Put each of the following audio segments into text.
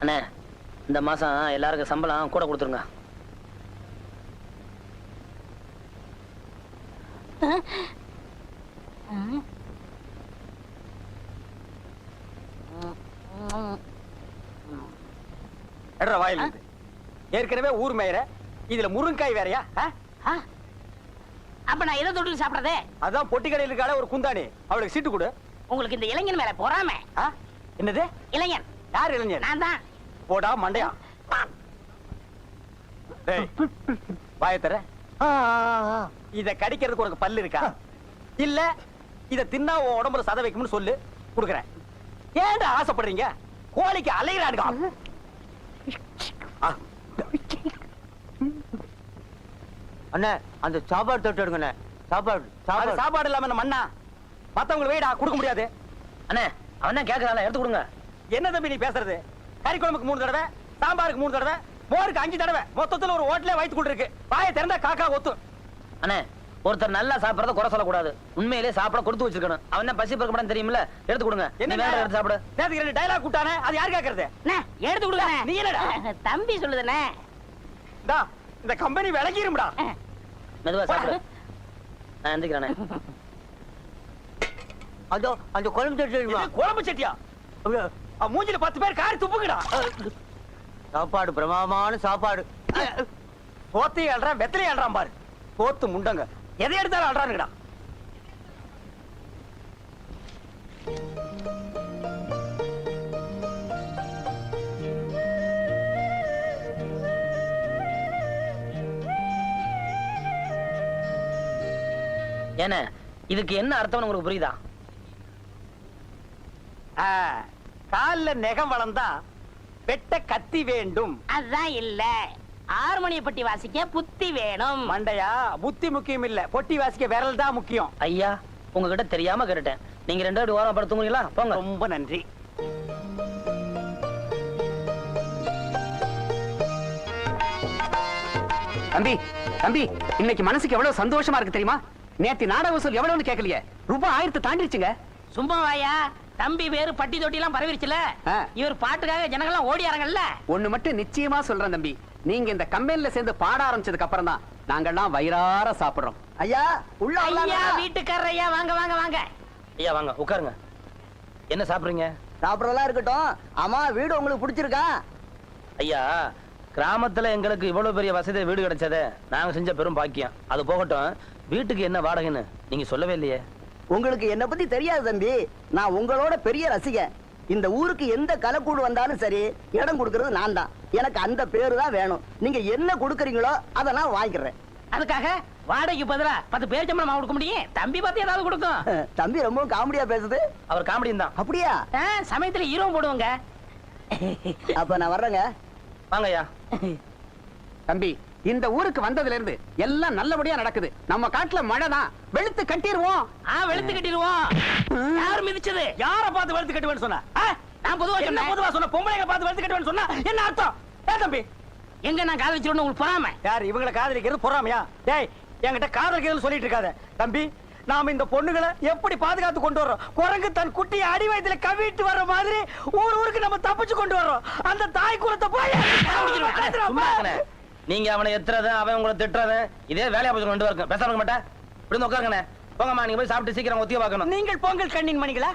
அண்ணே, இந்த மாசம் எல்லாருக்கும் சம்பளம் கூட கொடுத்துருங்க. வாயில் ஏற்கனவே ஊர் மேயற இதுல முருங்காய் வேறையா? அப்ப நான் எதை தொட்டு சாப்பிடுறதே? அதான் பொட்டி கடையில் இருக்கால ஒரு குந்தாணி, அவளுக்கு சீட்டு கொடு. உங்களுக்கு இந்த இளைஞன் மேல பொறாம. என்னது இளைஞன்? யார் இளைஞன்? நான் தான். போடா மண்டையா. வாய தர. இத கடிக்கிறதுக்கு உனக்கு பல்லு இருக்கா? இல்ல இத தின்னா உன் உடம்புல சத வைக்கும்னு சொல்லு, குடுக்குறேன். ஏன்டா ஆசைப்படுறீங்க? கோழிக்கு அலைகிறானுங்க. அண்ணே, அந்த சாப்பாடு தொட்டு எடுங்கண்ணே. சாப்பாடு இல்லாம மண்ணா மத்தவங்க வெயிடா கொடுக்க முடியாது. அண்ணே, அவன் தான் கேட்கறான், எடுத்து கொடுங்க. என்ன தம்பி நீ பேசுறது? கறி குழம்புக்கு 3 தடவை, சாம்பாருக்கு 3 தடவை, மோருக்கு 5 தடவை, மொத்தத்துல ஒரு ஹோட்டலே வயித்து கொண்டு இருக்கு. வாயை திறந்தா காக்கா ஒத்து. அண்ணே, ஒருத்தர் நல்லா சாப்பிடறத குறை சொல்லக்கூடாது. உண்மையிலே சாப்பிட கொடுத்து வச்சிருக்கணும். அவன் தான் பசி பறக்க மாட்டான்னு தெரியுமில்ல, எடுத்து கொடுங்க. என்ன வேற எடுத்து சாப்பிடு. நேத்துக்கு 2 டயலாக் கூட்டானே, அது யார் கேக்குறது? எடுத்து கொடுங்க. நீ என்னடா தம்பி சொல்லுதுனே. டா, இந்த கம்பெனி விலகிரும்டா. மெதுவா சாப்பிடு. நான் எந்திக்கிறேனே. அதோ அந்த குழம்பு தொட்டு இது குழம்பு சட்டியா? மூஞ்சில 10 பேர் காரி துப்புங்கடா. சாப்பாடு பிரமாதமான சாப்பாடு. போத்தி அல்றான், வெத்தலை அல்றான் பாரு. போத்து முண்டங்க எதை எடுத்தாலும் அல்றானுங்கடா. ஏன்னா இதுக்கு என்ன அர்த்தம் உங்களுக்கு புரியுதா? கால்ல நெகம் வளர்ந்தா வெட்ட கத்தி வேண்டும். அதான் இல்ல, ஹார்மோனிய பட்டி வாசிக்க புத்தி வேணும். மண்டையா, புத்தி முக்கியம் இல்ல, பொட்டி வாசிக்க விரல் தான் முக்கியம். ஐயா, உங்ககிட்ட தெரியாம கேட்டுட்டேன். நீங்க 2 பேரும் ஓரம் படுத்துங்களா? போங்க. ரொம்ப நன்றி. தம்பி தம்பி, இன்னைக்கு மனசுக்கு எவ்வளவு சந்தோஷமா இருக்கு தெரியுமா? நேத்து நாடக வசூல் எவ்வளவுன்னு கேட்கலையே, ரூபாய் 1000 தாண்டிடுச்சுங்க. சும்மா வாயா, தம்பி வேறு பட்டி தொட்டி எல்லாம் பரவிருச்சுல. இவர் பாட்டுக்காக ஜனங்கள்லாம் ஓடியாரங்கல்ல. ஒண்ணு மட்டும் நிச்சயமா சொல்றேன் தம்பி, நீங்க இந்த கம்பெனில சேர்ந்து பாட ஆரம்பிச்சதுக்கு அப்புறம் தான் நாங்கெல்லாம் வயிறார சாப்பிடுறோம். ஐயா உள்ள ஐயா, வீட்டுக்காரர் ஐயா, வாங்க வாங்க வாங்க. ஐயா வாங்க, உட்காருங்க. என்ன சாப்பிடுறீங்க? சாப்பிடறதெல்லாம் இருக்கட்டும். ஆமா, வீடு உங்களுக்கு பிடிச்சிருக்கா? ஐயா, கிராமத்துல எங்களுக்கு இவ்வளவு பெரிய வசதி வீடு கிடைச்சதே நாங்க செஞ்ச பெரும் பாக்கியம். அது போகட்டும், வீட்டுக்கு என்ன வாடகைன்னு நீங்க சொல்லவே இல்லையே. உங்களுக்கு என்ன பத்தி தெரியாது தம்பி, நான் உங்களோட பெரிய ரசிகன். இந்த ஊருக்கு எந்த கலக்கூடு வந்தாலும் சரி, இடம் கொடுக்கறது நான் தான். எனக்கு அந்த பேரு தான் வேணும். நீங்க என்ன கொடுக்கறீங்களோ அதை நான் வாங்கிக்கிறேன். அதுக்காக வாடகைக்கு பதிலா 10 பேர் சம்பளம் கொடுக்க முடியும்? தம்பி பார்த்து ஏதாவது கொடுக்கும். தம்பி ரொம்ப காமெடியா பேசுது. அவர் காமெடியும் தான். அப்படியா? சமயத்துல ஹீரோ போடுவாங்க. அப்ப நான் வர்றேங்க. வாங்க ஐயா. தம்பி, இந்த ஊருக்கு வந்ததுல இருந்து எல்லாம் நல்லபடியா நடக்குது. நம்ம காட்டுல மழை தான், வெளுத்து கட்டிடுவோம். வெளுத்து கட்டிடுவோம். யார் மிதிச்சது? யார பார்த்து வெளுத்து கட்டுவேன்னு சொன்னா? நான் பொதுவா என்ன சொன்னேன். பொதுவா சொன்ன? பொம்பளைங்க பார்த்து வெளுத்து கட்டுவேன்னு சொன்னா என்ன அர்த்தம்? தம்பி, எங்க நான் காதல் வச்சிருந்தேன் உங்களுக்கு பொறாம? யார் இவங்களை காதலிக்கிறது பொறாமையா? டேய், என்கிட்ட காதலிக்கிறதுன்னு சொல்லிட்டு இருக்காத தம்பி. நாம இந்த பொண்ணுகளை எப்படி பாதுகாத்து கொண்டு வர்றோம்? குரங்கு தன் குட்டியை அடி வயத்துல கவிட்டு வர்ற மாதிரி ஊருக்கு நம்ம தப்பிச்சு கொண்டு வர்றோம். அந்த தாய் குலத்தை போய் சும்மா இருங்கண்ணே. நீங்க அவனை எத்துறது, அவன் உங்களை திட்டுறது, இதே வேலையா போச்சு 2 பேருக்கும். பேசாம இருக்க மாட்டேன். இப்படி உட்காருங்கண்ணே. போங்கம்மா, நீங்க போய் சாப்பிட்டு சீக்கிரம் ஒத்திய பார்க்கணும். நீங்கள் பொங்கல் கண்ணின் மணிகளா?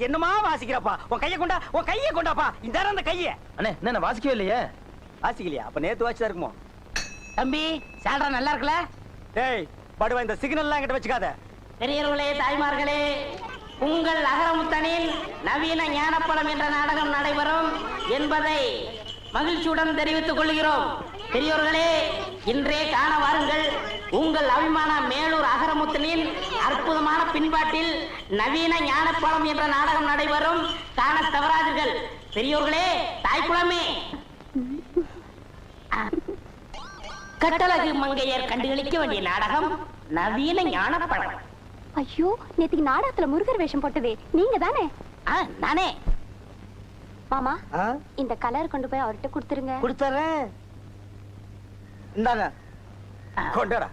என்னமா வாசிக்கிறப்பா? உன் கையை கொண்டா, உன் கையை கொண்டாப்பா. இந்த அந்த கையை. அண்ணே, என்ன வாசிக்கவே இல்லையே? வாசிக்கலையா? அப்ப நேத்து வாசிச்சா இருக்குமோ? தம்பி, சால்ரா நல்லா இருக்குல்ல? டேய், படுவா, இந்த சிக்னல்லாம் என்கிட்ட வச்சுக்காத. பெரியவர்களே, தாய்மார்களே, உங்கள் அகரமுத்தனில் நவீன ஞானப்பழம் என்ற நாடகம் நடைபெறும் என்பதை மகிழ்ச்சியுடன் தெரிவித்துக் கொள்கிறோம். பெரியோர்களே, இன்றே காண வாருங்கள். உங்கள் அபிமான மேலூர் அகரமுத்தனின் அற்புதமான பின்பாட்டில் நவீன ஞானப்பழம் என்ற நாடகம் நடைபெறும். காண தவறாதீர்கள். பெரியோர்களே, தாய்க்குளமே, கட்டழகு மங்கையர் கண்டுகளிக்க வேண்டிய நாடகம் நவீன ஞானப்பழம். ஐயோ, நேத்துக்கு நாடகத்துல முருகர் வேஷம் போட்டதே நீங்க தானே? நானே. மாமா, இந்த கலர் கொண்டு போய் அவர்கிட்ட கொடுத்துருங்க. கொடுத்துறேன். இந்தாங்க. கொண்டடா.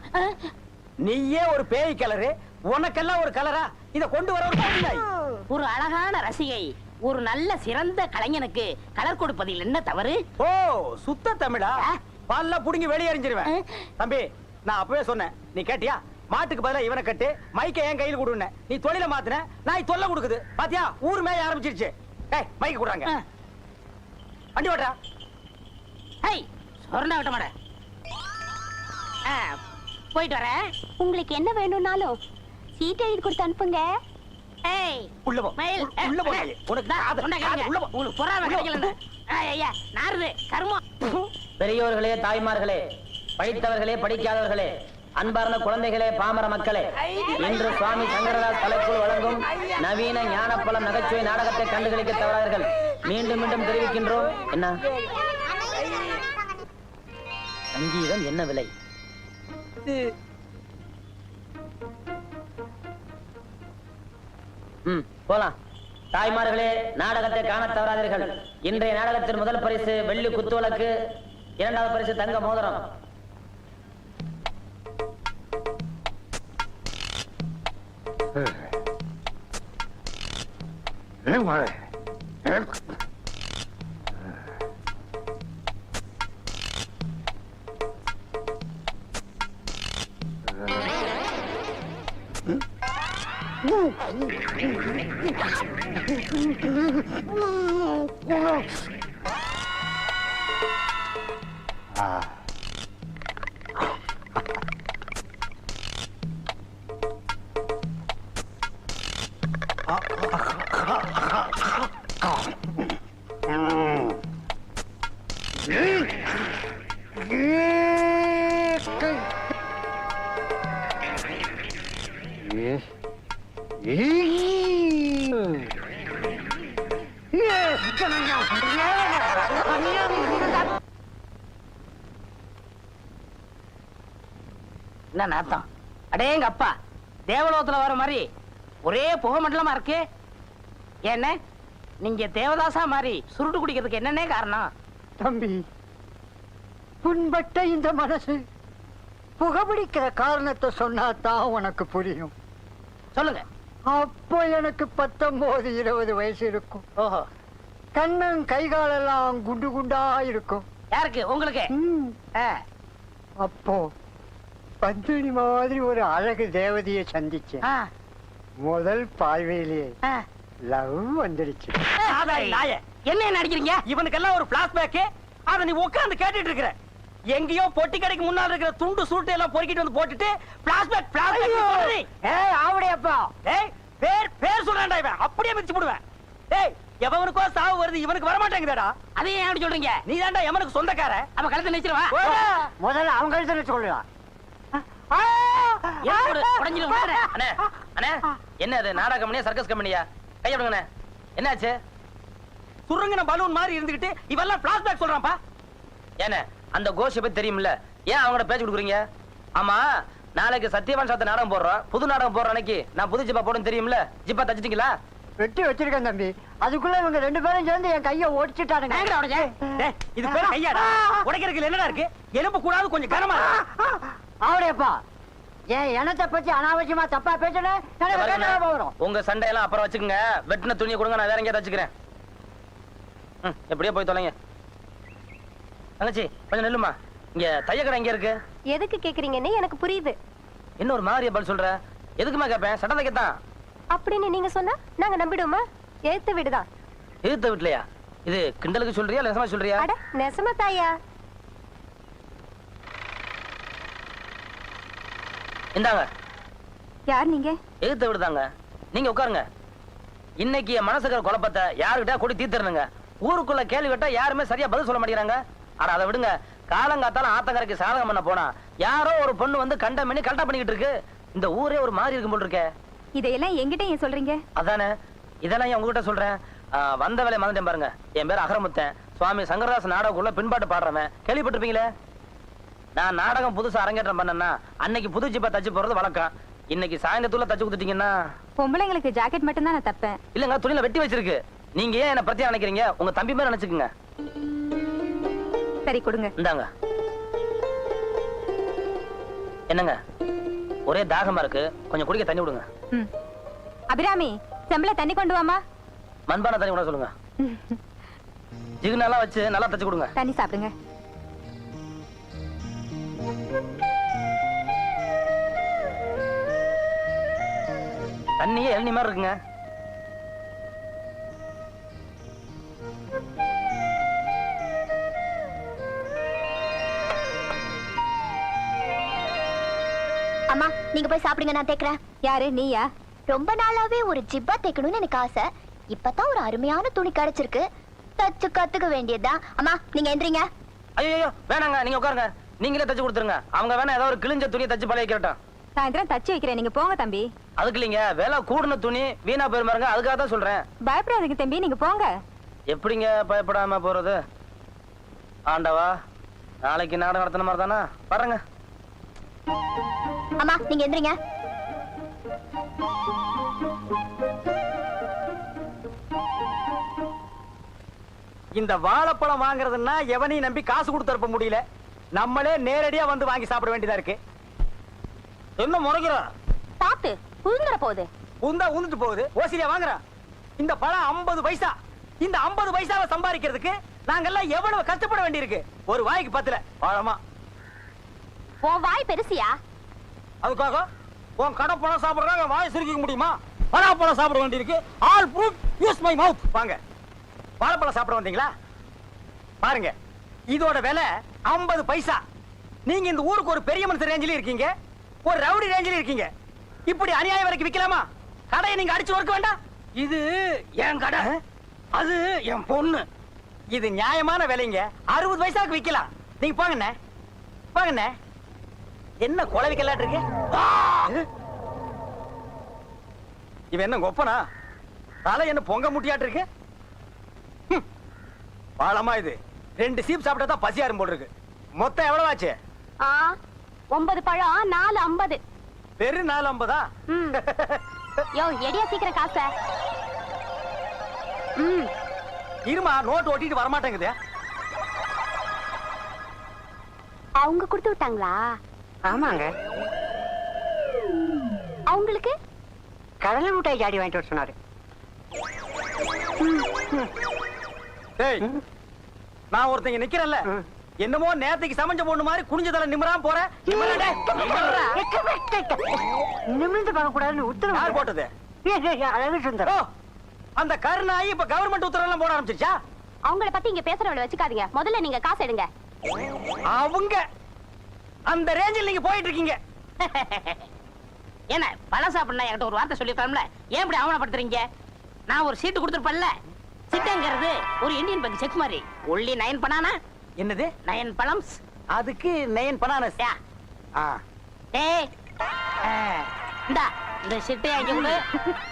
நீயே ஒரு பேய் கலரு, உனக்கெல்லாம் ஒரு கலரா? இத கொண்டு வர ஒரு போலி நாய். ஒரு அழகான ரசிகை ஒரு நல்ல சிறந்த கலைஞனுக்கு கலர் கொடுப்பதில் என்ன தவறு? ஓ சுத்த தமிழா? பால்ல புடுங்கி வெளியே எறிஞ்சிருவேன். தம்பி நான் அப்பவே சொன்னேன், நீ கேட்டியா? மாட்டுக்கு பதிலா இவனை கட்டு, மைக்க என் கையில் கொடுன்னு. நீ தொழில மாத்துன, நாய் தொல்லை கொடுக்குது. பாத்தியா, ஊர் மேய ஆரம்பிச்சிருச்சு. டேய் மைக்க கொடுறாங்க. வண்டி ஓட்டா. ஹை சொர்ணா விட்ட மாட. போயிட்டு வரேன். உங்களுக்கு என்ன வேணும்னாலும் சீட் எழுதி கொடுத்து அனுப்புங்க. ஏய் உள்ள போ. மயில், உள்ள போ. உனக்கு உள்ள போ. உங்களுக்கு பொறாம கிடைக்கல. ஐயா நாருது கர்மம். பெரியோர்களே, தாய்மார்களே, படித்தவர்களே, படிக்காதவர்களே, அன்பார்ந்த குழந்தைகளே, பாமர மக்களே, இன்று சுவாமி சங்கரதாஸ் கலைக்குழு வழங்கும் நவீன ஞானப்பழம் நகைச்சுவை நாடகத்தை கண்டுகளிக்க தவறார்கள். மீண்டும் மீண்டும் தெரிவிக்கின்றோம். என்ன சங்கீதம் என்ன விலை? போலாம். தாய்மார்களே, நாடகத்தை காண தவறாதீர்கள். இன்றைய நாடகத்தின் முதல் பரிசு வெள்ளி குத்துவிளக்கு, இரண்டாவது பரிசு தங்க மோதிரம். என்ன நாத்தம்? அடேங்க அப்பா, தேவலோகத்துல வர மாதிரி ஒரே புகை மண்டலமா இருக்கு. என்ன நீங்க தேவதாசா மாதிரி சுருட்டு குடிக்கிறதுக்கு என்னன்னே காரணம்? தம்பி, புண்பட்ட இந்த மனசு புகைப்பிடிக்கிற காரணத்தை சொன்னாதான் உனக்கு புரியும். சொல்லுங்க. அப்போ எனக்கு 19-20 வயசு இருக்கும். ஓஹோ. கண்ணன் கைகாலெல்லாம் குண்டு குண்டா இருக்கும். யாருக்கு? உங்களுக்கு? அப்போ பத்மினி மாதிரி ஒரு அழகு தேவதையை சந்திச்சேன். முதல் பார்வையிலேயே லவ் வந்துடுச்சு. என்ன நடிக்கிறீங்க? இவனுக்கெல்லாம் ஒரு பிளாஷ்பேக். அத நீ உட்கார்ந்து கேட்டுட்டு இருக்கிற. எங்கேயோ பொட்டி கடைக்கு முன்னால இருக்கிற துண்டு சூட்டை எல்லாம் பொறுக்கிட்டு வந்து போட்டுட்டு பிளாஷ்பேக் பிளாஷ்பேக் சொல்றீ. ஏய் ஆவடியப்பா. ஏய் பேர் சொல்றேன்டா, இவன் அப்படியே மிதிச்சு போடுவேன். ஏய் எவனுக்கோ சாவு வருது, இவனுக்கு வர மாட்டேங்குதடா. அதையே ஏன் அப்படி சொல்றீங்க? நீ தான்டா எவனுக்கு சொந்தக்கார. அவ கழுத்தை நிச்சிரவா. முதல்ல அவங்க கழுத்தை சொல்லுடா. அண்ணே அண்ணே, என்ன அது? நாடக கம்பெனியா சர்க்கஸ் கம்பெனியா? கையப்படுங்கண்ணே. என்னாச்சு? சுருங்கின பலூன் மாதிரி இருந்துகிட்டு இவெல்லாம் பிளாஷ்பேக் சொல்றான்ப்பா. ஏண்ணே, அந்த கோஷை பத்தி தெரியும்ல, ஏன் அவங்களோட பேச்சு கொடுக்குறீங்க? ஆமா, நாளைக்கு சத்யவான் சாத்த நாடகம் போடுறோம். புது நாடகம் போடுற அன்னைக்கு நான் புது ஜிப்பா போடுன்னு தெரியும்ல. ஜிப்பா தச்சிட்டீங்களா? வெட்டி வச்சிருக்கேன் தம்பி. அதுக்குள்ள இவங்க 2 பேரும் சேர்ந்து என் கையை ஒடிச்சிட்டானுங்க. இது பேர் கையாடா? உடைக்கிறதுக்கு என்னடா இருக்கு? எலும்பு கூடாது, கொஞ்சம் கனமா. ஆவடியப்பா, ஏன் எனத்தை பத்தி அனாவசியமா தப்பா பேசுறேன். உங்க சண்டையெல்லாம் அப்புறம் வச்சுக்கோங்க. வெட்டின துணியை கொடுங்க, நான் வேற எங்கேயாவது வச்சுக்கிறேன். எப்படியோ போய் தொலைங்க. தங்கச்சி கொஞ்சம் நெல்லுமா. இங்க தையக்கடை எங்க இருக்கு? எதுக்கு கேக்குறீங்கன்னு எனக்கு புரியுது. என்ன ஒரு மாதிரியா பதில் சொல்ற? எதுக்குமா கேட்பேன்? சட்டம் தைக்கத்தான். அப்படின்னு நீங்க சொன்னா நாங்க நம்பிடுவோமா? எழுத்து விடுதான். எழுத்த வீட்லயா? இது கிண்டலுக்கு சொல்றியா இல்ல நெசமா சொல்றியா? அட நெசமா தாயா. இந்தாங்க. யார் நீங்க? எழுத்த விடுதாங்க. நீங்க உட்காருங்க. இன்னைக்கு என் மனசுக்கிற குழப்பத்தை யாருக்கிட்ட கூடி தீர்த்துறனுங்க. ஊருக்குள்ள கேள்வி கேட்டா யாருமே சரியா பதில் சொல்ல மாட்டேங்கிறாங்க. ஆனா அதை விடுங்க. காலங்காத்தால ஆத்தங்கரைக்கு சாதகம் பண்ண போனா யாரோ ஒரு பொண்ணு வந்து கண்டம் பண்ணி கரெக்டா பண்ணிக்கிட்டு இருக்கு. இந்த ஊரே ஒரு மாதிரி இருக்கும் போல் இருக்கே. இதையெல்லாம் என்கிட்ட ஏன் சொல்றீங்க? அதானே, இதெல்லாம் ஏன் உங்ககிட்ட சொல்றேன்? வந்த வேலையை மறந்துட்டேன் பாருங்க. என் பேர் அகரமுத்தன். சுவாமி சங்கரதாஸ் நாடகக்குள்ள பின்பாட்டு பாடுறவன். கேள்விப்பட்டிருப்பீங்களே. நான் நாடகம் புதுசா அரங்கேற்றம் பண்ணேன்னா அன்னைக்கு புது ஜிப்பா தச்சு போறது வழக்கம். இன்னைக்கு சாயந்தரத்துல தச்சு கொடுத்துட்டீங்கன்னா. பொம்பளைங்களுக்கு ஜாக்கெட் மட்டும் தான் நான் தப்பேன். இல்லங்க, துணியில வெட்டி வச்சிருக்கு. நீங்க ஏன் என்ன பிரச்சனை நினைக்கிறீங்க? உங்க தம்பி மாதிரி நினைச்சுக்குங்க. சரி கொடுங்க. இந்தாங்க. என்னங்க, ஒரே தாகமா இருக்கு, கொஞ்சம் குடிக்க தண்ணி விடுங்க. அபிராமி செம்பல தண்ணி கொண்டு வாமா. மண்பானை தண்ணி கூட சொல்லுங்க. ஜிகுனெல்லாம் வச்சு நல்லா தச்சு கொடுங்க. தண்ணி சாப்பிடுங்க. தண்ணியே இளநீ மாதிரி இருக்குங்க. அம்மா நீங்க போய் சாப்பிடுங்க, நான் தேக்கிறேன். யாரு நீயா? ரொம்ப நாளாவே ஒரு ஜிப்பா தைக்கணும்னு எனக்கு ஆசை. இப்பதான் ஒரு அருமையான துணி கிடைச்சிருக்கு, தச்சு கத்துக்க வேண்டியதுதான். அம்மா நீங்க எந்திரிங்க. ஐயோ வேணாங்க, நீங்க உட்காருங்க. நீங்களே தச்சு கொடுத்துருங்க. அவங்க வேணா ஏதாவது ஒரு கிழிஞ்ச துணியை தச்சு பழகிக்கிறட்டும். சாயந்தரம் தச்சு வைக்கிறேன், நீங்க போங்க தம்பி. அதுக்கு இல்லைங்க, விலை கூடுன துணி வீணா போயிருமாருங்க, அதுக்காக தான் சொல்றேன். பயப்படாதீங்க தம்பி, நீங்க போங்க. எப்படிங்க பயப்படாம போறது? ஆண்டவா, நாளைக்கு நாடகம் நடத்தின மாதிரி தானா? பாருங்க. அம்மா நீங்க எந்திரிங்க. இந்த வாழைப்பழம் வாங்குறதுன்னா எவனையும் நம்பி காசு கொடுத்து அனுப்ப முடியல. நம்மளே நேரடியா வந்து வாங்கி சாப்பிட வேண்டியதா இருக்கு. என்ன முறைகிற? சாப்பிட்டு புழுந்துற போகுது. உந்தா உந்துட்டு போகுது. ஓசிலியா வாங்குறான். இந்த பழம் 50 பைசா. இந்த 50 பைசாவை சம்பாதிக்கிறதுக்கு நாங்கெல்லாம் எவ்வளவு கஷ்டப்பட வேண்டியிருக்கு. ஒரு வாய்க்கு 10 பழமா. உன் வாய் பெருசியா? அதுக்காக உன் கடை பழம் சாப்பிடுறாங்க வாய் சுருக்கிக்க முடியுமா? பழம் சாப்பிட வேண்டியிருக்கு. All fruit use my mouth. வாங்க, வாழைப்பழம் சாப்பிட வந்தீங்களா? பாருங்க, இதோட விலை 50 பைசா. நீங்க இந்த ஊருக்கு ஒரு பெரிய மனுஷன் ரேஞ்சில இருக்கீங்க, ஒரு ரவுடி ரேஞ்சில இருக்கீங்க. இப்படி அநியாயம் வரைக்கும் விக்கலாமா? கடையை நீங்க அடிச்சு ஒர்க்க வேண்டாம். இது என் கடை, அது என் பொண்ணு. இது நியாயமான விலைங்க. 60 பைசாக்கு விக்கலாம். நீங்க போங்கண்ணே, போங்கண்ணே. என்ன கொலை விக்கலாட்டு இருக்கு? இவன் என்ன கொப்பனா? தலை என்ன பொங்க முட்டியாட்டு இருக்கு? பாலமா இது 2 சீப் சாப்பிட்டா தான் பசியாரும் போல் இருக்கு. மொத்தம் எவ்வளவு ஆச்சு? 9 பழம் 4.50. பெரு 4.50. யோ எடியா சீக்கிரம் காச. இருமா, நோட்டு ஓட்டிட்டு வரமாட்டேங்குது. அவங்க கொடுத்து விட்டாங்களா? ஆமாங்க, அவங்களுக்கு கடலை மிட்டாய் ஜாடி வாங்கிட்டு வர சொன்னாரு. டேய், நான் ஒருத்தங்க நிக்கிறேன்ல, என்னமோ நேத்துக்கு சமைஞ்ச பொண்ணு மாதிரி குனிஞ்ச தலை நிமிராம போற. நிமிர்ந்து பார்க்க கூடாதுன்னு உத்தரவு யார் போட்டது? அழகு சுந்தர். ஓ, அந்த கருணாயி இப்ப கவர்மெண்ட் உத்தரவு எல்லாம் போட ஆரம்பிச்சிருச்சா? அவங்கள பத்தி இங்க பேசுறவள வச்சுக்காதீங்க. முதல்ல நீங்க காசு எடுங்க. அவங்க அந்த ரேஞ்சில் நீங்க போயிட்டு இருக்கீங்க. என்ன பழம் சாப்பிடணும் என்கிட்ட ஒரு வார்த்தை சொல்லிருக்கலாம்ல, ஏன் இப்படி அவமானப்படுத்துறீங்க? நான் ஒரு சீட்டு கொடுத்துருப்பேன்ல. சிட்டங்கிறது ஒரு இந்தியன் பேங்க் செக் மாதிரி. Only 9 banana. என்னது 9 பழம்ஸ். அதுக்கு 9 பனானஸ். டேய், இந்தா இந்த சிட்டை அங்க கொடு.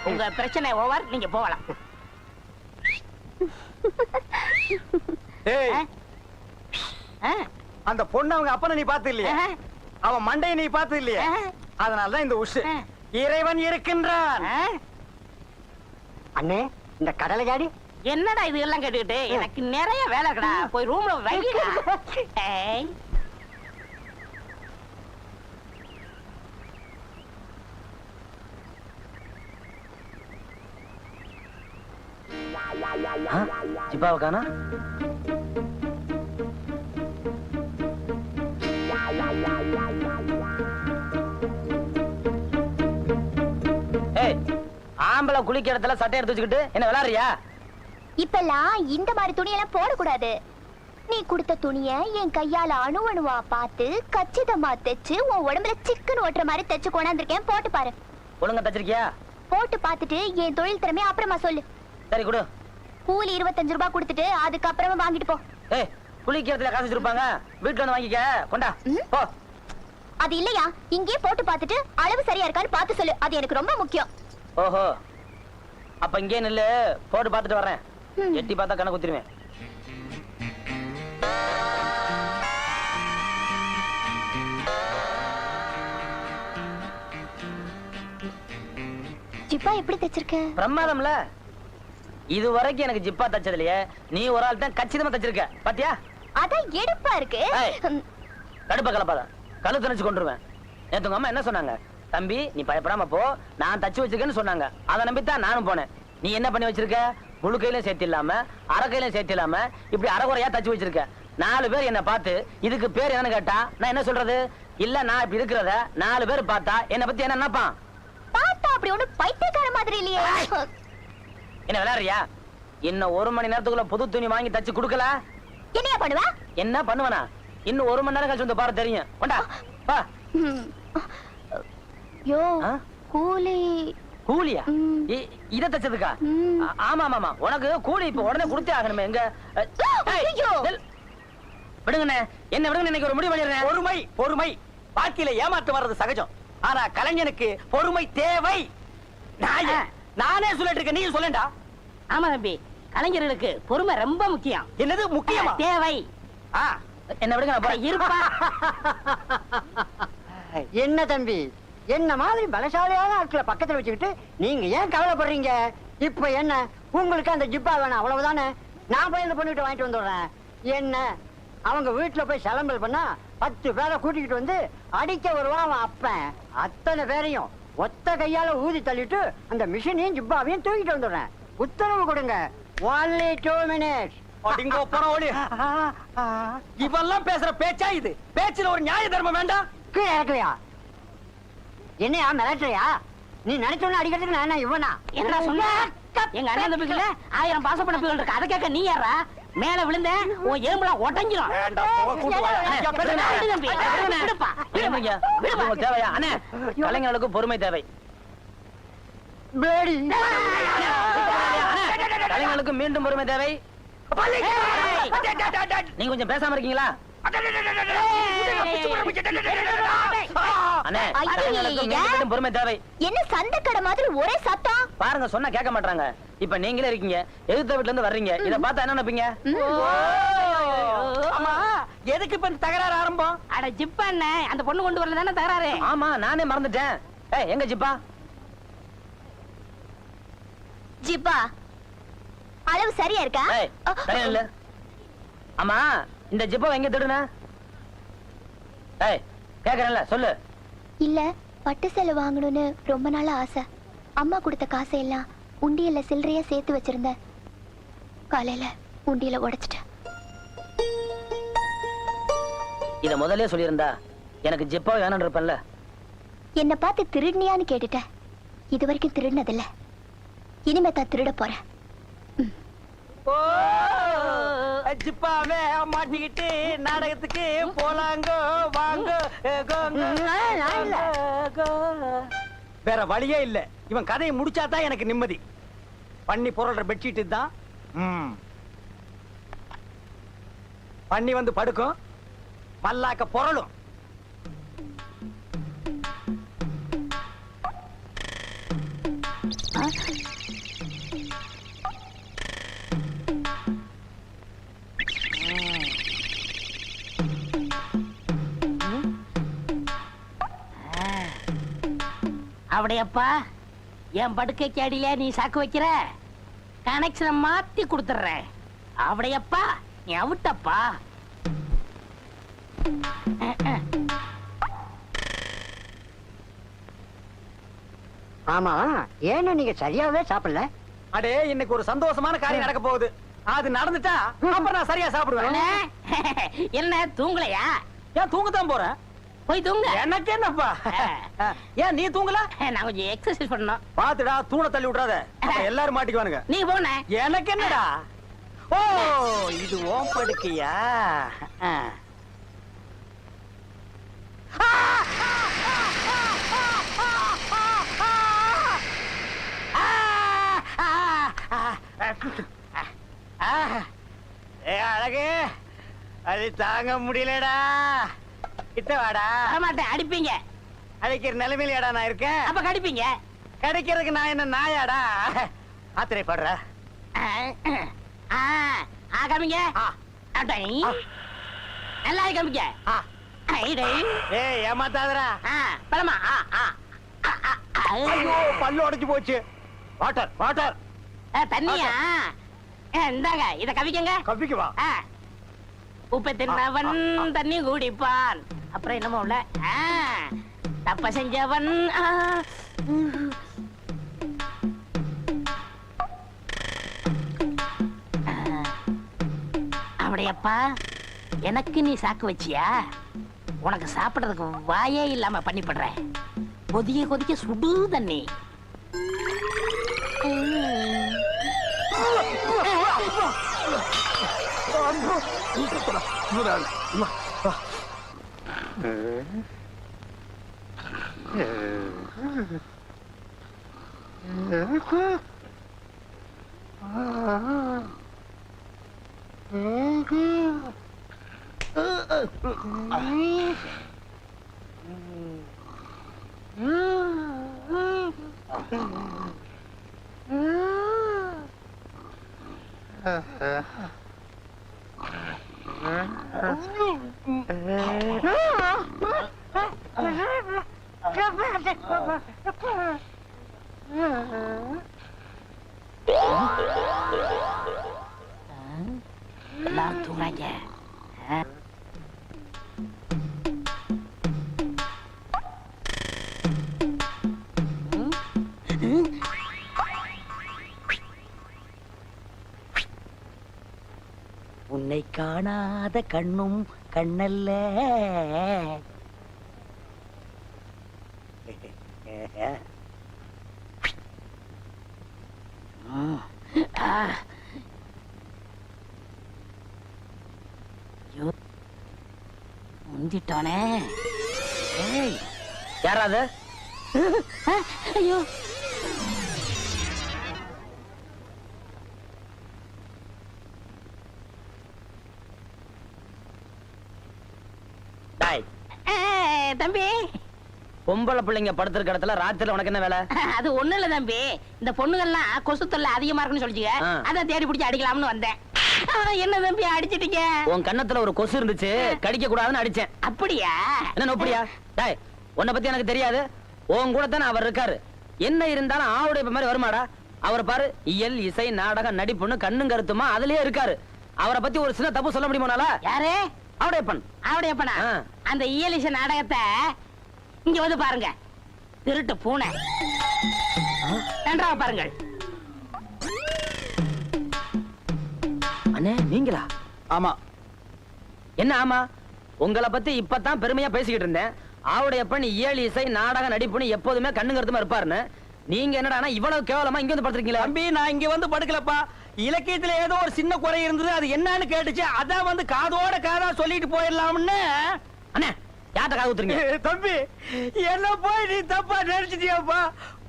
உங்க பிரச்சனை ஓவர், நீங்க போகலாம். டேய், ஆ, அந்த பொண்ணு அவங்க அப்பனை நீ பார்த்து இல்லையா? ஆ. அவன் மண்டையை நீ பார்த்து இல்லையா? அதனாலதான் இந்த உஷு. இறைவன் இருக்கின்றான். ஆ. அண்ணே, இந்த கடலை ஜாடி என்னடா இது எல்லாம் கேட்டுக்கிட்டு? எனக்கு நிறைய வேலை இருக்குடா, போய் ரூம்ல வைடா. ஏய், ஜிப்பாவை காணா? ஏய், ஆம்பளை குளிக்கிற இடத்துல சட்டை எடுத்து வச்சுக்கிட்டு என்ன விளையாடுறியா? இப்பெல்லாம் இந்த மாதிரி துணியெல்லாம் போடக்கூடாது. நீ கொடுத்த துணிய என் கையால அணுவணுவா பார்த்து கச்சிதமா தைச்சு உன் உடம்புல சிக்கன் ஓட்டுற மாதிரி தைச்சு கொண்டாந்துருக்கேன். போட்டு பாரு. ஒழுங்கா தச்சிருக்கியா? போட்டு பார்த்துட்டு என் தொழில் திறமைய அப்புறமா சொல்லு. சரி கொடு. கூலி 25 ரூபாய் கொடுத்துட்டு அதுக்கப்புறமா வாங்கிட்டு போ. ஏய், குளிக்கிறதுல காசு வச்சிருப்பாங்க, வீட்டுல வந்து வாங்கிக்க. கொண்டா போ. அது இல்லையா, இங்கே போட்டு பார்த்துட்டு அளவு சரியா இருக்கான்னு பார்த்து சொல்லு. அது எனக்கு ரொம்ப முக்கியம். ஓஹோ, அப்ப இங்கே நில்லு, போட்டு பார்த்துட்டு வரேன். எட்டி பார்த்தா கணக்கு குத்திருவேன். ஜிப்பா எப்படி தைச்சிருக்க? பிரமாதம்ல. இது வரைக்கும் எனக்கு ஜிப்பா தச்சதுலயே நீ ஒரு ஆள் தான் கச்சிதமா தச்சிருக்க. பாத்தியா? அதான் எடுப்பா இருக்கு. கடுப்ப கலப்பாத, கழுத்து நினைச்சு கொண்டுருவேன். நேத்து உங்க அம்மா என்ன சொன்னாங்க? தம்பி நீ பயப்படாம போ, நான் தச்சு வச்சிருக்கேன்னு சொன்னாங்க. அதை நம்பித்தான் நானும் போனேன். நீ என்ன பண்ணி வச்சிருக்க? முழு கையிலும் சேர்த்து இல்லாம அரை கையிலும் சேர்த்து இல்லாம இப்படி அரைகுறையா தச்சு வச்சிருக்க. 4 பேர் என்ன பார்த்து இதுக்கு பேர் என்னன்னு கேட்டா நான் என்ன சொல்றது? இல்ல நான் இப்படி இருக்கிறத 4 பேர் பார்த்தா என்ன பத்தி என்ன நினைப்பான்? பார்த்தா அப்படி ஒண்ணு பைத்தியக்கார மாதிரி இல்லையே. என்ன விளையாடுறியா? இன்னும் 1 மணி நேரத்துக்குள்ள புது துணி வாங்கி தச்சு கொடுக்கல என்னையா பண்ணுவ? என்ன பண்ணுவனா? இன்னும் 1 மணி நேரம் கழிச்சு வந்து பாரு, தெரியும். கொண்டா வா. யோ ஆ? கூலி கூலியா? ம். இத தச்சதுக்கா? ம். ஆமா ஆமா உனக்கு கூலி இப்ப உடனே கொடுத்தே ஆகணுமே. எங்க ஏய், ஐயோ! விடுங்கண்ணே, என்ன விடுங்க, இன்னைக்கு ஒரு முடிவு பண்ணிடுறேன். பொறுமை பொறுமை. வாழ்க்கையில ஏமாற்றம் வர்றது சகஜம். ஆனா கலைஞனுக்கு பொறுமை தேவை. நானே சொல்லிட்டு இருக்கேன், நீ சொல்லண்டா. ஆமா தம்பி, கலைஞர்களுக்கு பொறுமை ரொம்ப முக்கியம். என்னது முக்கியமா? தேவை. ஆ, என்ன விடுங்க, நான் போறேன். இருப்பா. என்ன தம்பி, என்ன மாதிரி பலசாலியான ஆட்களை பக்கத்துல வச்சுக்கிட்டு நீங்க ஏன் கவலைப்படுறீங்க? இப்ப என்ன உங்களுக்கு அந்த ஜிப்பா வேணும் அவ்வளவுதானே? நான் போய் இந்த பொண்ணுகிட்ட வாங்கிட்டு வந்துடுறேன். என்ன அவங்க வீட்டுல போய் சலம்பல் பண்ணா 10 பேரை கூட்டிக்கிட்டு வந்து அடிக்க வருவான் அவன் அப்பன். அத்தனை பேரையும் ஒத்த கையால ஊதி தள்ளிட்டு அந்த மிஷினையும் ஜிப்பாவையும் தூக்கிட்டு வந்துடுறேன். உத்தரவு கொடுங்க. only 2 minutes. அடிங்கோ போற ஓடி. இவெல்லாம் பேசுற பேச்சா இது? பேச்சுல ஒரு நியாய தர்மம் வேண்டாம்? கீழே இறக்கலையா? என்னையா மிரட்டுறியா? நீ நினைச்சோன்னு அடிக்கிறதுக்கு நான் என்ன இவனா? என்ன சொன்ன? எங்க அண்ணன் தம்பிக்குள்ள 1000 பாசப்படப்புகள் இருக்கு. அதை கேட்க நீ யாரா? மேல விழுந்த உன் எலும்புலாம் உடைஞ்சிரும். வேண்டாம், போக கூட்டு வா. விடு தம்பி, விடுப்பா. விடுங்க. இது உங்களுக்கு தேவையா? அண்ணே, கலைஞர்களுக்கு பொறுமை தேவை. பிளேடி. அண்ணே, கலைஞர்களுக்கு மீண்டும் பொறுமை தேவை. நீங்க கொஞ்சம் பேசாம இருக்கீங்களா? அண்ணே, கலைஞர்களுக்கு மீண்டும் பொறுமை தேவை. என்ன சண்டைக்கடை மாதிரி ஒரே சத்தம்? பாருங்க, சொன்னா கேட்க மாட்டாங்க. இப்ப நீங்களே இருக்கீங்க, எதிர்த்த வீட்டுல இருந்து வர்றீங்க. இத பார்த்தா என்ன நினைப்பீங்க? ஆமா, எதுக்கு இப்ப இந்த தகராறு ஆரம்பம்? அட ஜிப்பா என்ன, அந்த பொண்ணு கொண்டு வரல தானே தகராறு? ஆமா, நானே மறந்துட்டேன். ஏய், எங்க ஜிப்பா? ஜிப்பா அளவு சரியா இருக்கா? ஏய், சரியா இல்ல. ஆமா, இந்த ஜிப்பா எங்க தேடுன? ஏய், கேக்குறேன்ல, சொல்லு. இல்ல, பட்டு சேலை வாங்கணும்னு ரொம்ப நாள் ஆசை. அம்மா கொடுத்த காசையெல்லாம் உண்டியல்ல சில்லறையா சேர்த்து வச்சிருந்தேன். காலையில உண்டியல உடைச்சிட்டேன். இத முதல்லயே சொல்லியிருந்தா எனக்கு ஜிப்பா வேணும்னு இருப்பேன்ல. என்ன பார்த்து திருடினியான்னு கேட்டுட்டேன். இது வரைக்கும் திருடினதில்ல. இனிமே தான் திருட போறேன். ஓ, ஜிப்பாவே மாட்டிக்கிட்டு நாடகத்துக்கு போலாங்கோ வாங்கோ வேற வழியே இல்ல. இவன் கதையை முடிச்சாதான் எனக்கு நிம்மதி. பண்ணி பொருள்ற பெட்ஷீட் தான். பண்ணி வந்து படுக்கும், மல்லாக்க பொருளும். அப்படியப்பா, என் படுக்கைக்கு அடியில நீ சாக்கு வைக்கிற, கனெக்ஷனை மாத்தி கொடுத்துறேன். அப்படியப்பா, நீ அவுட்டப்பா. ஆமா, ஏன்னா நீங்க சரியாவே சாப்பிடல? அடே, இன்னைக்கு ஒரு சந்தோஷமான காரியம் நடக்க போகுது. அது நடந்துட்டா அப்புறம் நான் சரியா சாப்பிடுவேன். என்ன தூங்கலையா? ஏன் தூங்கத்தான் போறேன். போய் தூங்க. எனக்கு என்னப்பா? ஏன் நீ தூங்கல? நான் கொஞ்சம் எக்ஸசைஸ் பண்ணணும். பாத்துடா, தூண தள்ளி விட்டுறாத, அப்புறம் எல்லாரும் மாட்டிக்குவானுங்க. நீ போன. எனக்கு என்னடா? ஓ, இது ஓம் படுக்கையா? அழகு, அது தாங்க முடியலடா. கிட்ட வாடா. வரமாட்டேன், அடிப்பீங்க. அடிக்கிற நிலைமையிலடா நான் இருக்கேன். அப்ப கடிப்பீங்க. கிடைக்கிறதுக்கு நான் என்ன நாயாடா? ஆத்திரைப்படுற. காமிங்க. நல்லா காமிங்க. ஏய், ஏமாத்தாதடா. பழமா. ஐயோ, பல்லு உடைச்சு போச்சு. Water water. தண்ணியா? இந்தாங்க, இத கவிக்கங்க. கவிக்கு வா. உப்பை தின்னவன் தண்ணி குடிப்பான். அப்புறம் என்னமோ உள்ள தப்ப செஞ்சவன் அப்படியப்பா எனக்கு நீ சாக்கு வச்சியா? உனக்கு சாப்பிடுறதுக்கு வாயே இல்லாம பண்ணிப்படுறேன். கொதிக்க கொதிக்க சுடு தண்ணி. எல்லாரும் தூங்குறாங்க. உன்னை காணாத கண்ணும் கண்ணல்ல. முந்திட்டானே. ஏய் யாராவது? ஐயோ டாய், தம்பி, பொம்பளை பிள்ளைங்க படுத்திருக்க இடத்துல ராத்திரில உனக்கு என்ன வேலை? அது ஒண்ணு இல்ல தம்பி. இந்த பொண்ணுகள்லாம் கொசு தொல்லை அதிகமா இருக்குன்னு சொல்லிச்சுங்க. அதான் தேடி பிடிச்சி அடிக்கலாம்னு வந்தேன். என்ன தம்பி அடிச்சிட்டீங்க? உன் கன்னத்துல ஒரு கொசு இருந்துச்சு, கடிக்க கூடாதுன்னு அடிச்சேன். அப்படியா? என்ன நோப்படியா? டாய், உன்னை பத்தி எனக்கு தெரியாது. உன் கூட தானே அவர் இருக்காரு. என்ன இருந்தாலும் ஆவுடைய மாதிரி வருமாடா? அவர் பாரு, இயல், இசை, நாடகம், நடிப்புன்னு கண்ணும் கருத்துமா அதுலயே இருக்காரு. அவரை பத்தி ஒரு சின்ன தப்பு சொல்ல முடியுமானால? யாரு? ஆவுடையப்பன். ஆவுடையப்பனா? அந்த இயல், இசை, நாடகத்தை இங்க வந்து பாருங்க. திருட்டு பூனை. நன்றாக பாருங்கள். அண்ணே, நீங்களா? ஆமா. என்ன ஆமா? உங்களை பத்தி இப்பதான் பெருமையா பேசிக்கிட்டு இருந்தேன். ஆவுடையப்பன் இயல், இசை, நாடக, நடிப்புன்னு எப்போதுமே கண்ணு கருத்துமா இருப்பாருன்னு. நீங்க என்னடா இவ்வளவு கேவலமா இங்க வந்து படுத்துருக்கீங்களா? தம்பி, நான் இங்க வந்து படுக்கலப்பா. இலக்கியத்துல ஏதோ ஒரு சின்ன குறை இருந்தது, அது என்னன்னு கேட்டுச்சு. அதான் வந்து காதோட காதா சொல்லிட்டு போயிடலாம்னு. அண்ணே, யார்ட்ட காது ஊத்துறீங்க? தம்பி, என்ன போய் நீ தப்பா நினைச்சிட்டியாப்பா?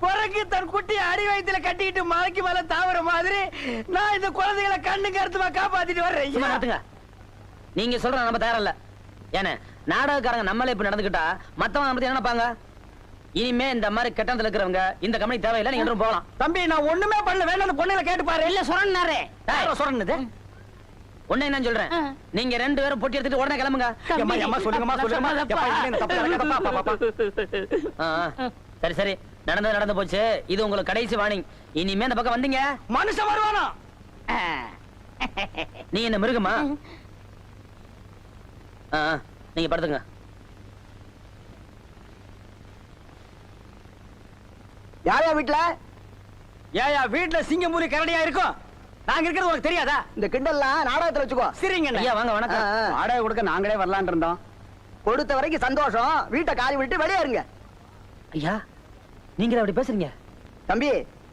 குரங்கு தன் குட்டி அடி வயித்துல கட்டிட்டு மலைக்கு மேல தாவற மாதிரி நான் இந்த குழந்தைகளை கண்ணு கருத்துமா காப்பாத்திட்டு சும்மா வர்றேன். நிறுத்துங்க. நீங்க சொல்ற நம்ம தயாரில்ல. ஏன்னா நாடகக்காரங்க நம்மளே இப்ப நடந்துக்கிட்டா மத்தவங்க நம்ம பத்தி என்ன நினைப்பாங்க? இனிமே இந்த மாதிரி கெட்டத்துல இருக்கிறவங்க இந்த கம்பெனி தேவையில்லை, நீங்க என்றும் போகலாம். தம்பி, நான் ஒண்ணுமே பண்ணல. வேணும் அந்த பொண்ணுகளை கேட்டு பாரு. இல்ல சொன்னாரு. சொல்றது ஒண்ணு என்ன சொல்றேன், நீங்க ரெண்டு பேரும் பொட்டி எடுத்துட்டு உடனே கிளம்புங்க. சரி சரி, நடந்தது நடந்து போச்சு. இது உங்களுக்கு கடைசி வார்னிங். இனிமே இந்த பக்கம் வந்தீங்க மனுஷன் வருவானா? நீ என்ன மிருகமா? நீங்க படுத்துங்க. யாரையா வீட்டுல? ஏயா வீட்டுல சிங்கமூரி கரடியா இருக்கும்? நாங்க இருக்கிறது உனக்கு தெரியாதா? இந்த கிண்டல்லாம் நாடகத்துல வச்சுக்கோ. சரிங்க ஐயா வாங்க, வணக்கம். வாடகை கொடுக்க நாங்களே வரலான் இருந்தோம். கொடுத்த வரைக்கும் சந்தோஷம். வீட்டை காலி விட்டு வெளியே இருங்க. ஐயா, நீங்க அப்படி பேசுறீங்க? தம்பி,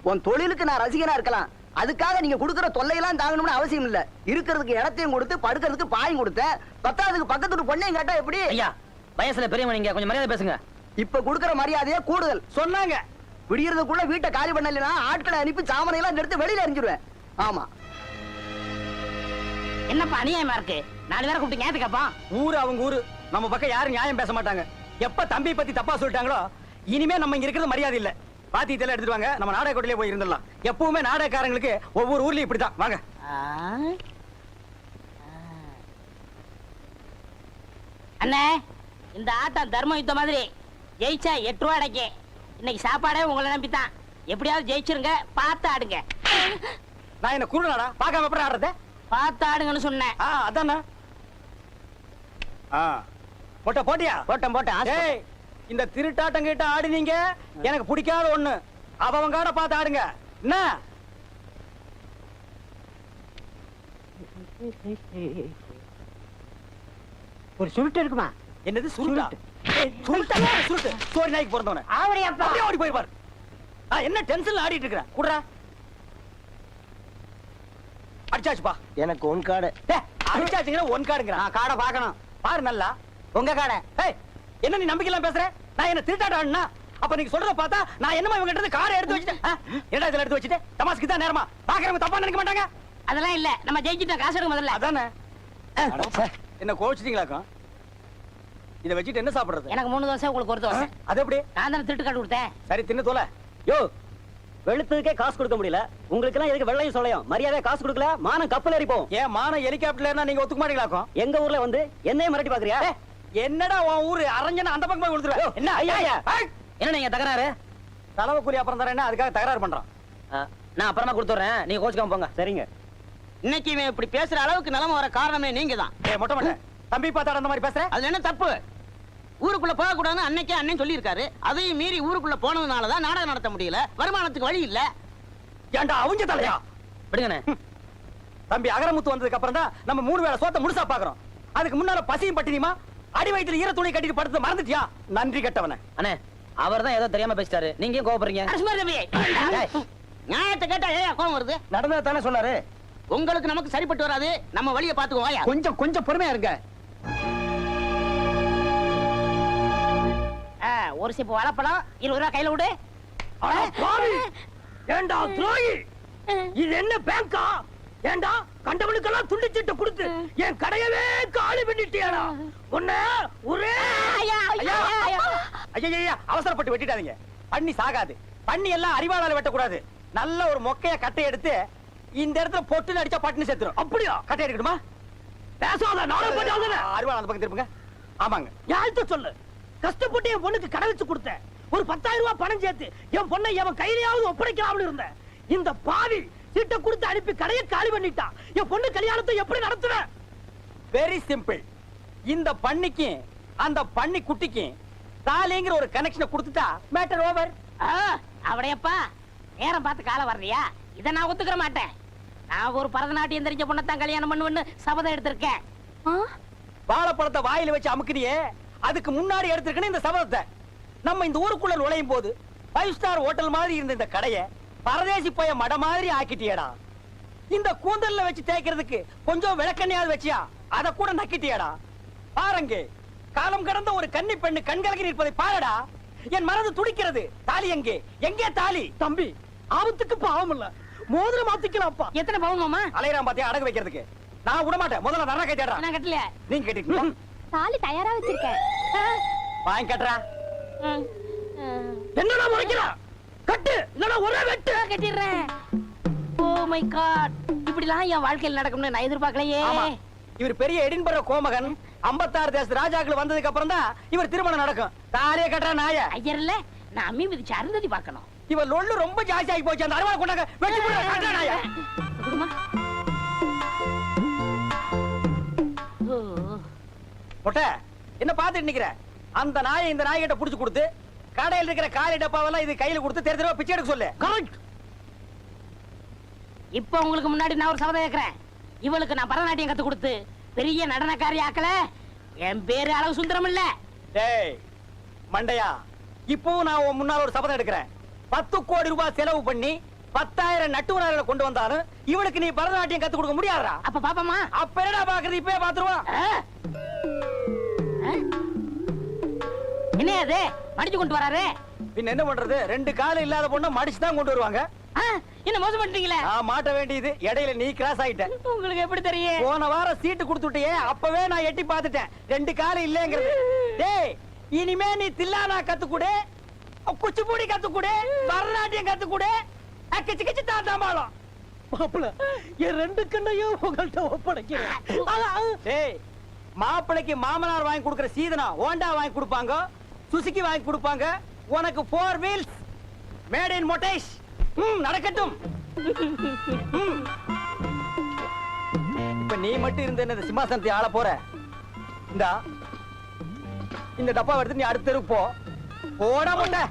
உன் தொழிலுக்கு நான் ரசிகனா இருக்கலாம். அதுக்காக நீங்க கொடுக்கிற தொல்லையெல்லாம் தாங்கணும்னு அவசியம் இல்ல. இருக்கிறதுக்கு இடத்தையும் கொடுத்து படுக்கிறதுக்கு பாயும் கொடுத்தேன். பத்தாவதுக்கு பக்கத்து பொண்ணையும் கேட்டா எப்படி? ஐயா, வயசுல பெரியவங்க, நீங்க கொஞ்சம் மரியாதை பேசுங்க. இப்ப கொடுக்கிற மரியாதையே கூடுதல். சொன்னாங்க. விடியறதுக்குள்ள வீட்டை காலி பண்ணலைன்னா ஆட்களை அனுப்பி சாமனை எல்லாம் எடுத்து வெளியில எரிஞ்சிருவேன். ஆமா. என்னப்பா அநியாயமா இருக்கு? 4 பேரை கூப்பிட்டு ஞாபகப்பா. ஊரு அவங்க ஊரு. நம்ம பக்கம் யாரும் நியாயம் பேச மாட்டாங்க. எப்ப தம்பி பத்தி தப்பா சொல்லிட்டாங்களோ இனிமே நம்ம இங்க இருக்கிறது மரியாதை இல்ல. பாத்தி இதெல்லாம் எடுத்துட்டு வாங்க, நம்ம நாடக கோட்டையிலே போய் இருந்துடலாம். எப்பவுமே நாடகக்காரங்களுக்கு ஒவ்வொரு ஊர்லயும் இப்படிதான். வாங்க. அண்ணே, இந்த ஆட்டம் தர்ம யுத்தம் மாதிரி. ஜெயிச்சா 8 ரூபா அடைக்கு. இன்னைக்கு சாப்பாடே உங்களை நம்பித்தான். எப்படியாவது ஜெயிச்சிருங்க, பார்த்து ஆடுங்க. நான் என்ன குருநாடா? பார்க்காம எப்படி ஆடுறத? பார்த்து ஆடுங்கன்னு சொன்னேன். அதானே. போட்ட போட்டியா? போட்டேன் போட்டேன். ஏய், இந்த திருட்டாட்டம் கிட்ட ஆடுனீங்க எனக்கு பிடிக்காத ஒண்ணு. அவன் காட பார்த்து ஆடுங்க. என்ன ஒரு சுருட்டு இருக்குமா? என்னது சுருட்டா? சுருட்டா சுருட்டு சோரி நாய்க்கு பிறந்தவன ஆவடி அப்பா. அப்படியே ஓடி போய் பாரு. என்ன டென்ஷன்ல ஆடிட்டு இருக்கற? குடுறா. அடிச்சாச்சுப்பா. எனக்கு ஒன் கார்டு. அடிச்சாச்சுங்கற ஒன் கார்டுங்கற. நான் காடை பார்க்கணும். பாரு நல்லா. உங்க காடை. ஏய் என்ன நீ நம்பிக்கை இல்லாம பேசுற? நான் என்ன திருட்டாட்ட ஆடுனா? அப்ப நீங்க சொல்றத பார்த்தா நான் என்னமா இவங்க கிட்ட இருந்து காரை எடுத்து வச்சிட்டேன். என்னடா இதெல்லாம் எடுத்து வச்சிட்டே? தமாஸ்க்கு தான் நேரமா. பாக்குறவங்க தப்பா நினைக்க மாட்டாங்க. அதெல்லாம் இல்ல, நம்ம ஜெயிச்சிட்டோம், காசு எடுக்க முதல்ல. அதானே. என்ன கோச்சிட்டீங்களாக்கும்? இத வச்சிட்டு என்ன சாப்பிடுறது? எனக்கு 3 தோசை, உங்களுக்கு ஒரு தோசை. அது எப்படி? நான் தானே திருட்டு கார்டு கொடுத்தேன். சரி தின்னு தோல. யோ வெளுத்ததுக்கே காசு கொடுக்க முடியல, உங்களுக்கு எல்லாம் எதுக்கு வெள்ளையும் சொல்லையும்? மரியாதையா காசு கொடுக்கல மானம் கப்பல் ஏறி போகும். ஏன் மானம் ஹெலிகாப்டர்ல நீங்க ஒத்துக்க மாட்டீங்களாக்கும்? எங்க ஊர்ல வந்து என்னைய மிரட்டி பாக்குறியா? என்னடா உன் ஊரு அரஞ்சனா அந்த பக்கம் போய் கொடுத்துருவேன். என்ன ஐயா ஐயா என்ன நீங்க தகராறு? தலைவ கூலி அப்புறம் தரேன்னா அதுக்காக தகராறு பண்றான். நான் அப்புறமா கொடுத்துறேன், நீங்க கோச்சுக்காம போங்க. சரிங்க. இன்னைக்கு இவன் இப்படி பேசுற அளவுக்கு நிலைமை வர காரணமே நீங்க தான். ஏய் மொட்டை மொட்டை தம்பி பார்த்தாட அந்த மாதிரி பேசுற? அதுல என்ன தப்பு? ஊருக்குள்ள போக கூடாதுன்னு அன்னைக்கே அண்ணன் சொல்லியிருக்காரு. அதையும் மீறி ஊருக்குள்ள போனதுனாலதான் நாடகம் நடத்த முடியல, வருமானத்துக்கு வழி இல்ல. ஏன்டா அவங்க தலையா? விடுங்கண்ணே. தம்பி அகரமுத்து வந்ததுக்கு அப்புறம் தான் நம்ம 3 வேளை சோத்த முழுசா பாக்குறோம். அதுக்கு முன்னால பசியும் பட்டினியுமா அடி வயித்துல ஈர துணி கட்டிட்டு படுத்து மறந்துட்டியா? நன்றி கட்டவன. அண்ணே அவர் தான் ஏதோ தெரியாம பேசிட்டாரு, நீங்க ஏன் கோவப்படுறீங்க? நியாயத்தை கேட்டா ஏன் கோவம் வருது? நடந்தது தானே சொன்னாரு. உங்களுக்கு நமக்கு சரிப்பட்டு வராது, நம்ம வழியை பாத்துக்கோ. வாயா. கொஞ்சம் பொறுமையா இருங்க. ஒரு சிப்பு வாழைப்பழம் 20 ரூபாய் கையில விடு. ஏண்டா துரோகி, இது என்ன பேங்கா? ஏண்டா கண்டவனுக்கெல்லாம் துண்டிச்சிட்டு கொடுத்து என் கடையவே காலி பண்ணிட்டியாடா? உன்ன ஒரே ஐயா அவசரப்பட்டு வெட்டிட்டாதீங்க. பண்ணி சாகாது. பண்ணி எல்லாம் அறிவாளால வெட்டக்கூடாது. நல்ல ஒரு மொக்கைய கட்டை எடுத்து இந்த இடத்துல பொட்டுன்னு அடிச்சா பட்டுன்னு செத்துரும். அப்படியா? கட்டை எடுக்கணுமா? பேசாத நாடகம் பண்ணாத. அறிவாள அந்த பக்கம் திருப்புங்க. ஆமாங்க. யார்கிட்ட சொல்லு? கஷ்டப்பட்டு என் பொண்ணுக்கு கடை வச்சு கொடுத்தேன். ஒரு 10,000 ரூபாய் பணம் சேர்த்து என் பொண்ணை எவன் கையிலேயாவது ஒப்படைக்கலாம்னு இருந்தேன். இந்த பாவி சீட்டை கொடுத்து அனுப்பி கடையை காலி பண்ணிட்டான். என் பொண்ணு கல்யாணத்தை எப்படி நடத்துவேன்? Very simple. இந்த பண்ணிக்கு அந்த பண்ணி குட்டிக்கு தாலிங்கிற ஒரு கனெக்ஷனை கொடுத்துட்டா மேட்டர் ஓவர். அவடையப்பா நேரம் பார்த்து கால வர்றியா? இதை நான் ஒத்துக்கிற மாட்டேன். நான் ஒரு பரதநாட்டியம் தெரிஞ்ச பொண்ணத்தான் கல்யாணம் பண்ணுவேன்னு சபதம் எடுத்திருக்கேன். வாழைப்பழத்தை வாயில வச்சு அமுக்குனியே, அதுக்கு முன்னாடி எடுத்திருக்கணும் இந்த சபதத்தை. நம்ம இந்த ஊருக்குள்ள நுழையும் போது 5 ஸ்டார் ஹோட்டல் மாதிரி இருந்த இந்த கடையை பரதேசி போய மட மாதிரி ஆக்கிட்டியடா. இந்த கூந்தல்ல வச்சு தேய்க்கிறதுக்கு கொஞ்சம் விளக்கண்ணையாவது வச்சியா, அதை கூட நக்கிட்டியடா. பாருங்க, காலம் கடந்த ஒரு கன்னி பெண்ணு கண்கலங்கி நிற்பதை பாருடா. என் மனது துடிக்கிறது. தாலி எங்கே? எங்கே தாலி? தம்பி ஆபத்துக்கு பாவம் இல்ல, மோதிரம் மாத்திக்கலாம்ப்பா. எத்தனை பவுன் மாமா? அலையறான் பாத்தியா அடகு வைக்கிறதுக்கு. நான் விட மாட்டேன். முதல்ல நரா கேட்டா. நான் கட்டல. நீங்க கேட்டீங்களா? தாலி தயாரா வச்சிருக்கேன். வாங்கி கட்டுறா. என்னடா முறைக்கிறா? கட்டு இல்லனா ஒரே வெட்டு. கட்டிடுறேன். ஓ மை காட், இப்படிலாம் என் வாழ்க்கையில் நடக்கும்னு நான் எதிர்பார்க்கலையே. இவர் பெரிய எடின்பர்க கோமகன். 56 தேச ராஜாக்கள் வந்ததுக்கு அப்புறம் தான் இவர் திருமணம் நடக்கும். தாலிய கட்டுற நாய ஐயர்ல நான் அம்மி மிதிச்சு அருந்ததி பார்க்கணும். இவர் லொள்ளு ரொம்ப ஜாஸ்தி ஆகி போச்சு. அந்த அருவா கொண்டாங்க வெட்டி போடுற கட்டுற நாய. மொட்டை என்ன பாத்துட்டு நிக்கிற? அந்த நாயை இந்த நாய்கிட்ட புடிச்சு கொடுத்து கடையில் இருக்கிற காலி டப்பாவெல்லாம் இது கையில கொடுத்து தெரு தெருவா பிச்சை எடுக்க சொல்லு. கரெக்ட். இப்ப உங்களுக்கு முன்னாடி நான் ஒரு சபதம் கேட்கிறேன். இவளுக்கு நான் பரதநாட்டியம் கத்து கொடுத்து பெரிய நடனக்காரி ஆக்கல, என் பேரு அளவு சுந்தரம் இல்ல. டேய் மண்டையா, இப்பவும் நான் உன் முன்னால ஒரு சபதம் எடுக்கிறேன். 10 கோடி ரூபாய் செலவு பண்ணி 10,000 நட்டுவராளர்களை கொண்டு வந்தாலும் இவளுக்கு நீ பரதநாட்டியம் கத்து கொடுக்க முடியாதா? அப்ப பாப்பமா? அப்ப என்னடா பாக்குறது? இப்பவே பாத்துருவோம். என்ன அது மடிச்சு கொண்டு வராரு? பின்ன என்ன பண்றது? 2 கால் இல்லாத பொண்ண மடிச்சு தான் கொண்டு வருவாங்க. என்ன மோசம் பண்றீங்களே? நான் மாட்ட வேண்டியது இடையில நீ கிராஸ் ஆயிட்ட. உங்களுக்கு எப்படி தெரியும்? போன வாரம் சீட்டு கொடுத்துட்டியே, அப்பவே நான் எட்டி பார்த்துட்டேன் 2 கால் இல்லங்கிறது. டேய் இனிமே நீ தில்லானா கத்துக்குடு, குச்சிப்புடி கத்துக்குடு, பரதநாட்டியம் கத்துக்குடு, கிச்சு கிச்சு தாத்தாமாலம். மாப்பிள என் 2 கண்ணையும் உங்கள்ட்ட ஒப்படைக்கிறேன். டேய் மாப்பிளைக்கு மாமனார் வாங்கி கொடுக்கிற சீதனா ஹோண்டா வாங்கி கொடுப்பாங்க, சுசுகி வாங்கி கொடுப்பாங்க. உனக்கு 4 வீல்ஸ் மேட் இன் மொட்டேஷ். நடக்கட்டும். இப்ப நீ மட்டும் இருந்த இந்த சிம்மாசனத்தை ஆள போற. இந்த டப்பா எடுத்து நீ அடுத்த தெருக்கு போ. போடா முட்டை